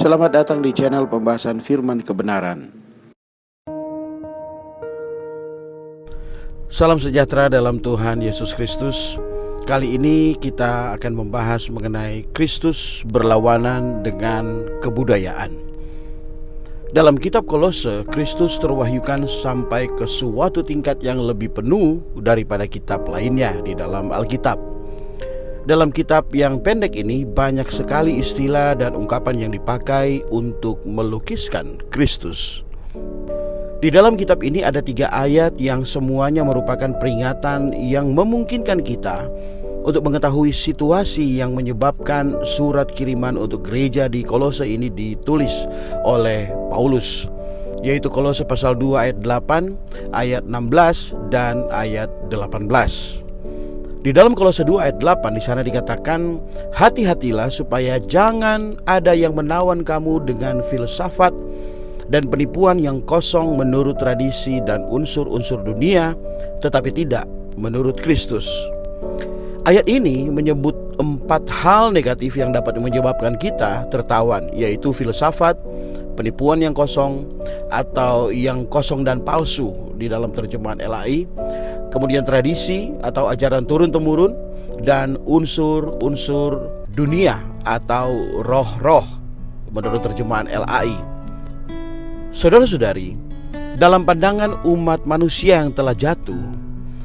Selamat datang di channel pembahasan firman kebenaran. Salam sejahtera dalam Tuhan Yesus Kristus. Kali ini kita akan membahas mengenai Kristus berlawanan dengan kebudayaan. Dalam kitab Kolose, Kristus terwahyukan sampai ke suatu tingkat yang lebih penuh daripada kitab lainnya di dalam Alkitab. Dalam kitab yang pendek ini banyak sekali istilah dan ungkapan yang dipakai untuk melukiskan Kristus. Di dalam kitab ini ada 3 ayat yang semuanya merupakan peringatan yang memungkinkan kita untuk mengetahui situasi yang menyebabkan surat kiriman untuk gereja di Kolose ini ditulis oleh Paulus, yaitu Kolose pasal 2 ayat 8, ayat 16 dan ayat 18. Di dalam Kolose 2 ayat 8 di sana dikatakan, hati-hatilah supaya jangan ada yang menawan kamu dengan filsafat dan penipuan yang kosong menurut tradisi dan unsur-unsur dunia, tetapi tidak menurut Kristus. Ayat ini menyebut 4 hal negatif yang dapat menyebabkan kita tertawan, yaitu filsafat, penipuan yang kosong atau yang kosong dan palsu di dalam terjemahan LAI, kemudian tradisi atau ajaran turun-temurun, dan unsur-unsur dunia atau roh-roh menurut terjemahan LAI. Saudara-saudari, dalam pandangan umat manusia yang telah jatuh,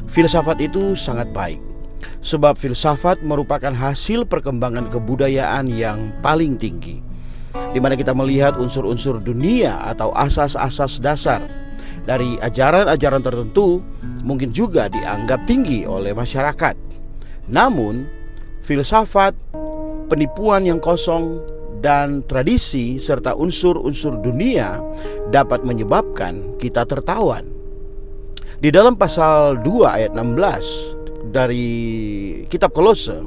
filsafat itu sangat baik. Sebab filsafat merupakan hasil perkembangan kebudayaan yang paling tinggi, di mana kita melihat unsur-unsur dunia atau asas-asas dasar dari ajaran-ajaran tertentu mungkin juga dianggap tinggi oleh masyarakat. Namun, filsafat, penipuan yang kosong, dan tradisi serta unsur-unsur dunia dapat menyebabkan kita tertawan. Di dalam pasal 2 ayat 16 dari kitab Kolose,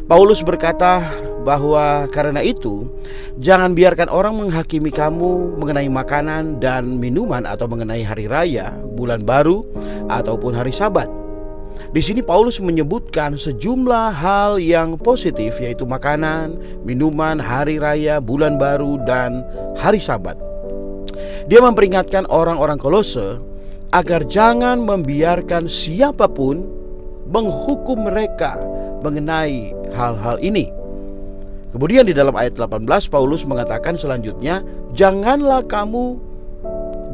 Paulus berkata bahwa karena itu jangan biarkan orang menghakimi kamu mengenai makanan dan minuman atau mengenai hari raya, bulan baru ataupun hari Sabat. Di sini Paulus menyebutkan sejumlah hal yang positif, yaitu makanan, minuman, hari raya, bulan baru dan hari Sabat. Dia memperingatkan orang-orang Kolose agar jangan membiarkan siapapun menghukum mereka mengenai hal-hal ini. Kemudian di dalam ayat 18 Paulus mengatakan selanjutnya, janganlah kamu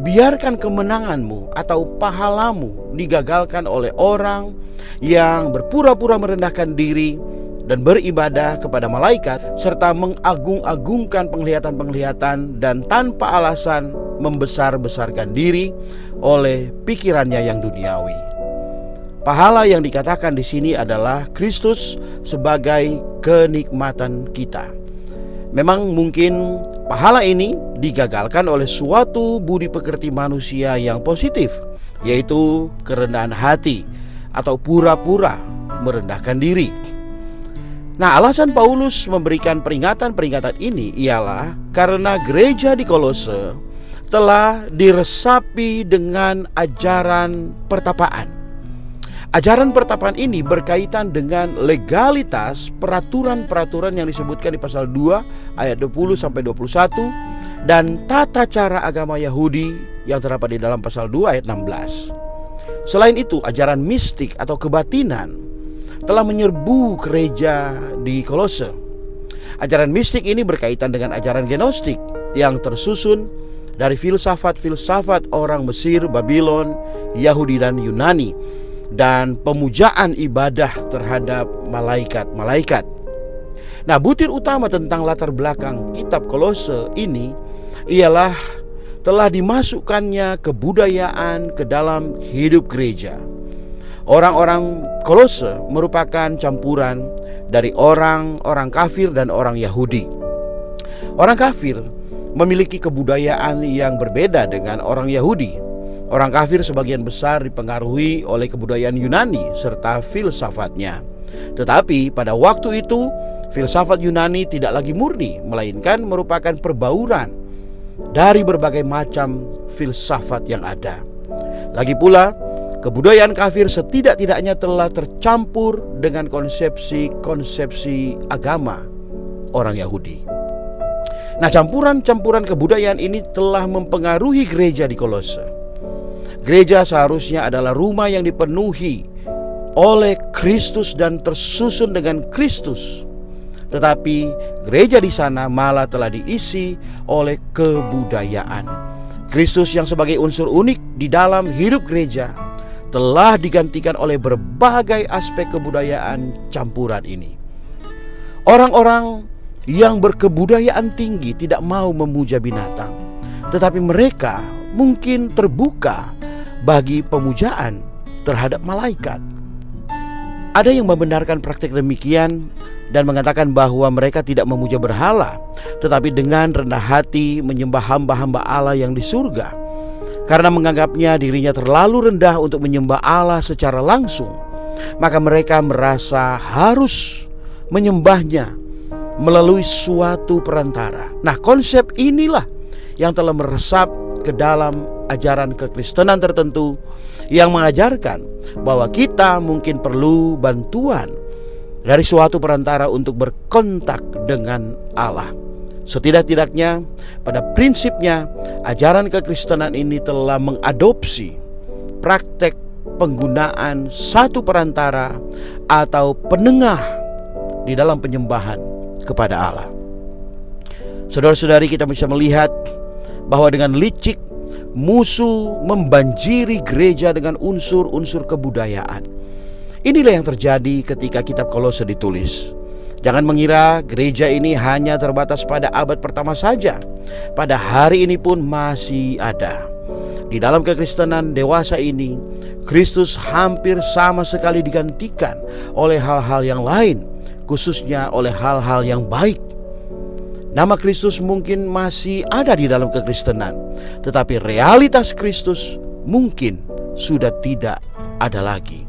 biarkan kemenanganmu atau pahalamu digagalkan oleh orang yang berpura-pura merendahkan diri dan beribadah kepada malaikat, serta mengagung-agungkan penglihatan-penglihatan dan tanpa alasan membesar-besarkan diri oleh pikirannya yang duniawi. Pahala yang dikatakan di sini adalah Kristus sebagai kenikmatan kita. Memang mungkin pahala ini digagalkan oleh suatu budi pekerti manusia yang positif, yaitu kerendahan hati atau pura-pura merendahkan diri. Nah, alasan Paulus memberikan peringatan-peringatan ini ialah karena gereja di Kolose telah diresapi dengan ajaran pertapaan. Ajaran pertapaan ini berkaitan dengan legalitas peraturan-peraturan yang disebutkan di pasal 2 ayat 20 sampai 21 dan tata cara agama Yahudi yang terdapat di dalam pasal 2 ayat 16. Selain itu, ajaran mistik atau kebatinan telah menyerbu gereja di Kolose. Ajaran mistik ini berkaitan dengan ajaran gnostik yang tersusun dari filsafat-filsafat orang Mesir, Babylon, Yahudi dan Yunani, dan pemujaan ibadah terhadap malaikat-malaikat. Nah, butir utama tentang latar belakang kitab Kolose ini ialah telah dimasukkannya kebudayaan ke dalam hidup gereja. Orang-orang Kolose merupakan campuran dari orang-orang kafir dan orang Yahudi. Orang kafir memiliki kebudayaan yang berbeda dengan orang Yahudi. Orang kafir sebagian besar dipengaruhi oleh kebudayaan Yunani serta filsafatnya. Tetapi pada waktu itu filsafat Yunani tidak lagi murni, melainkan merupakan perbauran dari berbagai macam filsafat yang ada. Lagi pula, kebudayaan kafir setidak-tidaknya telah tercampur dengan konsepsi-konsepsi agama orang Yahudi. Nah, campuran-campuran kebudayaan ini telah mempengaruhi gereja di Kolose. Gereja seharusnya adalah rumah yang dipenuhi oleh Kristus dan tersusun dengan Kristus. Tetapi gereja di sana malah telah diisi oleh kebudayaan. Kristus yang sebagai unsur unik di dalam hidup gereja telah digantikan oleh berbagai aspek kebudayaan campuran ini. Orang-orang yang berkebudayaan tinggi tidak mau memuja binatang, tetapi mereka mungkin terbuka bagi pemujaan terhadap malaikat. Ada yang membenarkan praktik demikian dan mengatakan bahwa mereka tidak memuja berhala, tetapi dengan rendah hati menyembah hamba-hamba Allah yang di surga. Karena menganggapnya dirinya terlalu rendah untuk menyembah Allah secara langsung, maka mereka merasa harus menyembahnya melalui suatu perantara. Nah, konsep inilah yang telah meresap ke dalam ajaran kekristenan tertentu yang mengajarkan bahwa kita mungkin perlu bantuan dari suatu perantara untuk berkontak dengan Allah. Setidak-tidaknya pada prinsipnya ajaran kekristenan ini telah mengadopsi praktek penggunaan satu perantara atau penengah di dalam penyembahan kepada Allah. Saudara-saudari, kita bisa melihat bahwa dengan licik musuh membanjiri gereja dengan unsur-unsur kebudayaan. Inilah yang terjadi ketika kitab Kolose ditulis. Jangan mengira gereja ini hanya terbatas pada abad pertama saja. Pada hari ini pun masih ada. Di dalam kekristenan dewasa ini, Kristus hampir sama sekali digantikan oleh hal-hal yang lain, khususnya oleh hal-hal yang baik. Nama Kristus mungkin masih ada di dalam kekristenan, tetapi realitas Kristus mungkin sudah tidak ada lagi.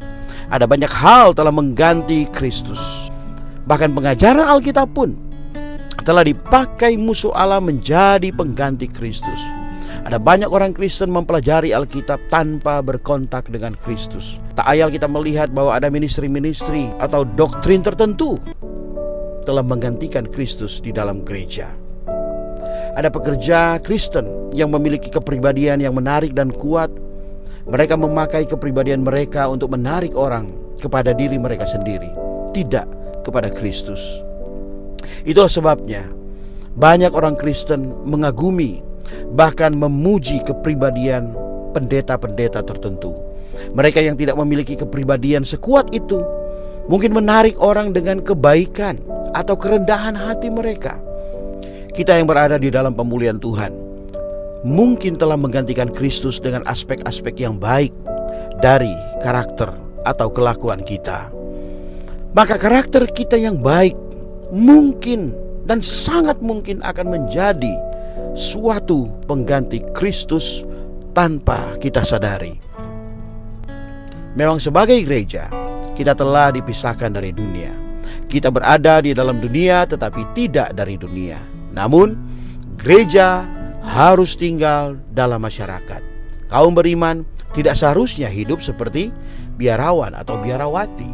Ada banyak hal telah mengganti Kristus. Bahkan pengajaran Alkitab pun telah dipakai musuh Allah menjadi pengganti Kristus. Ada banyak orang Kristen mempelajari Alkitab tanpa berkontak dengan Kristus. Tak ayal kita melihat bahwa ada ministri-ministri atau doktrin tertentu telah menggantikan Kristus di dalam gereja. Ada pekerja Kristen yang memiliki kepribadian yang menarik dan kuat. Mereka memakai kepribadian mereka untuk menarik orang kepada diri mereka sendiri, tidak kepada Kristus. Itulah sebabnya banyak orang Kristen mengagumi, bahkan memuji kepribadian pendeta-pendeta tertentu. Mereka yang tidak memiliki kepribadian sekuat itu mungkin menarik orang dengan kebaikan atau kerendahan hati mereka. Kita yang berada di dalam pemulihan Tuhan mungkin telah menggantikan Kristus dengan aspek-aspek yang baik dari karakter atau kelakuan kita. Maka karakter kita yang baik mungkin dan sangat mungkin akan menjadi suatu pengganti Kristus tanpa kita sadari. Memang sebagai gereja kita telah dipisahkan dari dunia. Kita berada di dalam dunia tetapi tidak dari dunia. Namun gereja harus tinggal dalam masyarakat. Kaum beriman tidak seharusnya hidup seperti biarawan atau biarawati.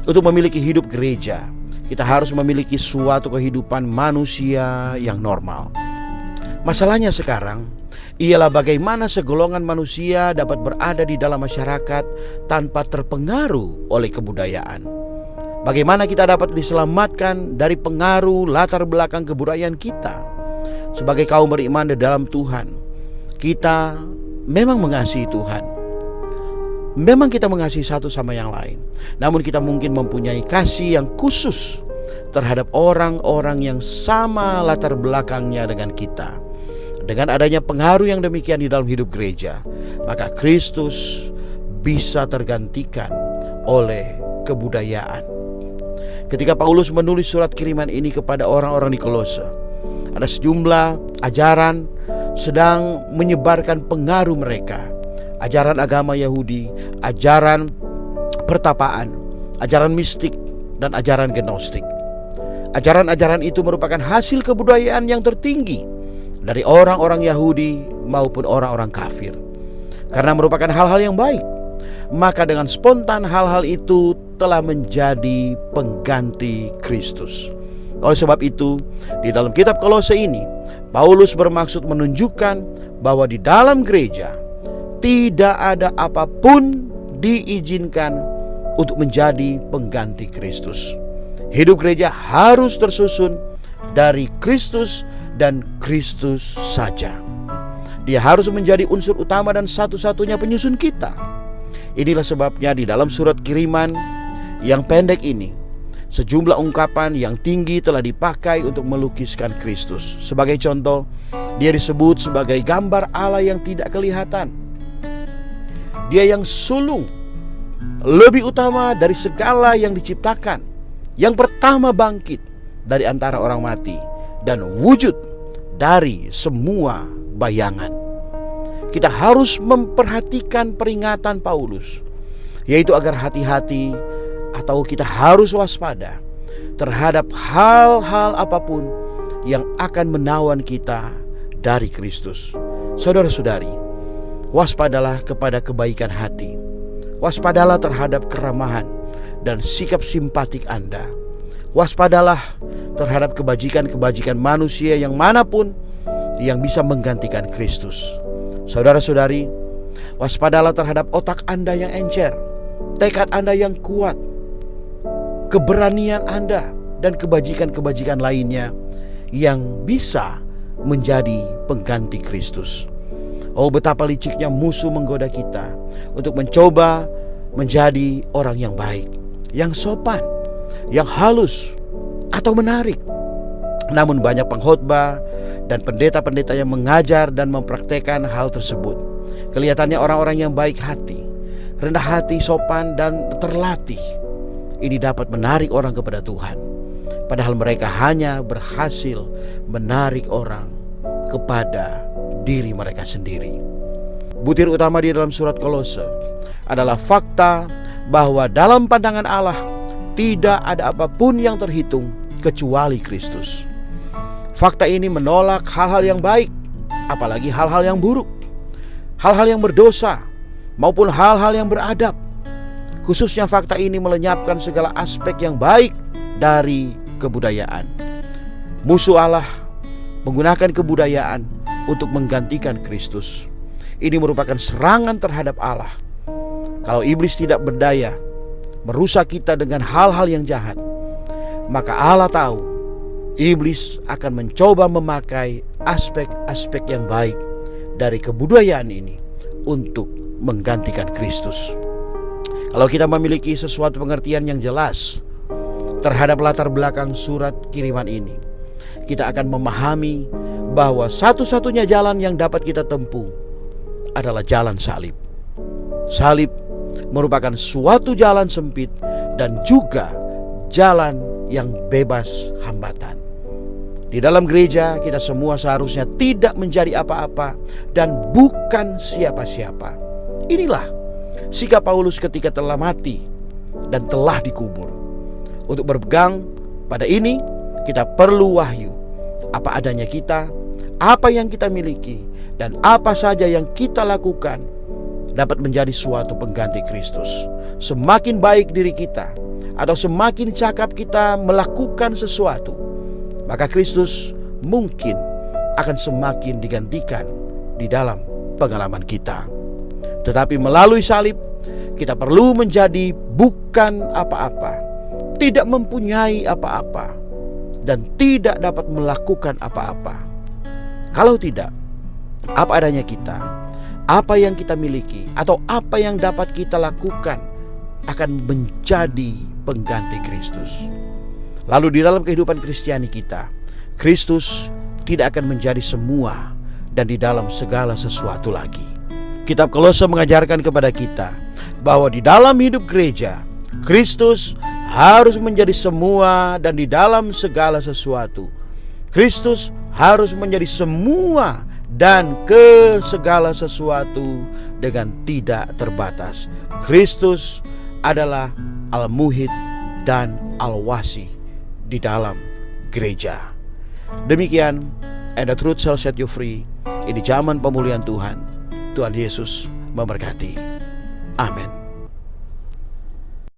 Untuk memiliki hidup gereja, kita harus memiliki suatu kehidupan manusia yang normal. Masalahnya sekarang ialah bagaimana segolongan manusia dapat berada di dalam masyarakat tanpa terpengaruh oleh kebudayaan. Bagaimana kita dapat diselamatkan dari pengaruh latar belakang kebudayaan kita. Sebagai kaum beriman di dalam Tuhan, kita memang mengasihi Tuhan. Memang kita mengasihi satu sama yang lain. Namun kita mungkin mempunyai kasih yang khusus terhadap orang-orang yang sama latar belakangnya dengan kita. Dengan adanya pengaruh yang demikian di dalam hidup gereja, maka Kristus bisa tergantikan oleh kebudayaan. Ketika Paulus menulis surat kiriman ini kepada orang-orang di Kolose, ada sejumlah ajaran sedang menyebarkan pengaruh mereka. Ajaran agama Yahudi, ajaran pertapaan, ajaran mistik, dan ajaran gnostik. Ajaran-ajaran itu merupakan hasil kebudayaan yang tertinggi dari orang-orang Yahudi maupun orang-orang kafir. Karena merupakan hal-hal yang baik, maka dengan spontan hal-hal itu telah menjadi pengganti Kristus. Oleh sebab itu, di dalam kitab Kolose ini, Paulus bermaksud menunjukkan bahwa di dalam gereja tidak ada apapun diizinkan untuk menjadi pengganti Kristus. Hidup gereja harus tersusun dari Kristus dan Kristus saja. Dia harus menjadi unsur utama dan satu-satunya penyusun kita. Inilah sebabnya di dalam surat kiriman yang pendek ini, sejumlah ungkapan yang tinggi telah dipakai untuk melukiskan Kristus. Sebagai contoh, dia disebut sebagai gambar Allah yang tidak kelihatan. Dia yang sulung, lebih utama dari segala yang diciptakan, yang pertama bangkit dari antara orang mati, dan wujud dari semua bayangan. Kita harus memperhatikan peringatan Paulus, yaitu agar hati-hati atau kita harus waspada terhadap hal-hal apapun yang akan menawan kita dari Kristus. Saudara-saudari, waspadalah kepada kebaikan hati, waspadalah terhadap keramahan dan sikap simpatik Anda, waspadalah terhadap kebajikan-kebajikan manusia yang manapun yang bisa menggantikan Kristus. Saudara-saudari, waspadalah terhadap otak Anda yang encer, tekad Anda yang kuat, keberanian Anda, dan kebajikan-kebajikan lainnya yang bisa menjadi pengganti Kristus. Oh, betapa liciknya musuh menggoda kita untuk mencoba menjadi orang yang baik, yang sopan, yang halus, atau menarik. Namun banyak pengkhotbah dan pendeta-pendeta yang mengajar dan mempraktekkan hal tersebut. Kelihatannya orang-orang yang baik hati, rendah hati, sopan, dan terlatih. Ini dapat menarik orang kepada Tuhan, padahal mereka hanya berhasil menarik orang kepada diri mereka sendiri. Butir utama di dalam surat Kolose adalah fakta bahwa dalam pandangan Allah tidak ada apapun yang terhitung kecuali Kristus. Fakta ini menolak hal-hal yang baik, apalagi hal-hal yang buruk, hal-hal yang berdosa, maupun hal-hal yang beradab. Khususnya fakta ini melenyapkan segala aspek yang baik dari kebudayaan. Musuh Allah menggunakan kebudayaan untuk menggantikan Kristus. Ini merupakan serangan terhadap Allah. Kalau iblis tidak berdaya merusak kita dengan hal-hal yang jahat, maka Allah tahu iblis akan mencoba memakai aspek-aspek yang baik dari kebudayaan ini untuk menggantikan Kristus. Kalau kita memiliki sesuatu pengertian yang jelas terhadap latar belakang surat kiriman ini, kita akan memahami bahwa satu-satunya jalan yang dapat kita tempuh adalah jalan salib. Salib merupakan suatu jalan sempit dan juga jalan yang bebas hambatan. Di dalam gereja, kita semua seharusnya tidak menjadi apa-apa dan bukan siapa-siapa. Inilah sikap Paulus ketika telah mati dan telah dikubur. Untuk berpegang pada ini, kita perlu wahyu. Apa adanya kita, apa yang kita miliki, dan apa saja yang kita lakukan dapat menjadi suatu pengganti Kristus. Semakin baik diri kita atau semakin cakap kita melakukan sesuatu, maka Kristus mungkin akan semakin digantikan di dalam pengalaman kita. Tetapi melalui salib, kita perlu menjadi bukan apa-apa, tidak mempunyai apa-apa, dan tidak dapat melakukan apa-apa. Kalau tidak, apa adanya kita, apa yang kita miliki, atau apa yang dapat kita lakukan akan menjadi pengganti Kristus. Lalu di dalam kehidupan Kristiani kita, Kristus tidak akan menjadi semua dan di dalam segala sesuatu lagi. Kitab Kolose mengajarkan kepada kita bahwa di dalam hidup gereja, Kristus harus menjadi semua dan di dalam segala sesuatu. Kristus harus menjadi semua dan ke segala sesuatu dengan tidak terbatas. Kristus adalah Al-Muhid dan Al-Wasi di dalam gereja. Demikian, and the truth shall set you free. Ini zaman pemulihan Tuhan. Tuhan Yesus memberkati. Amin.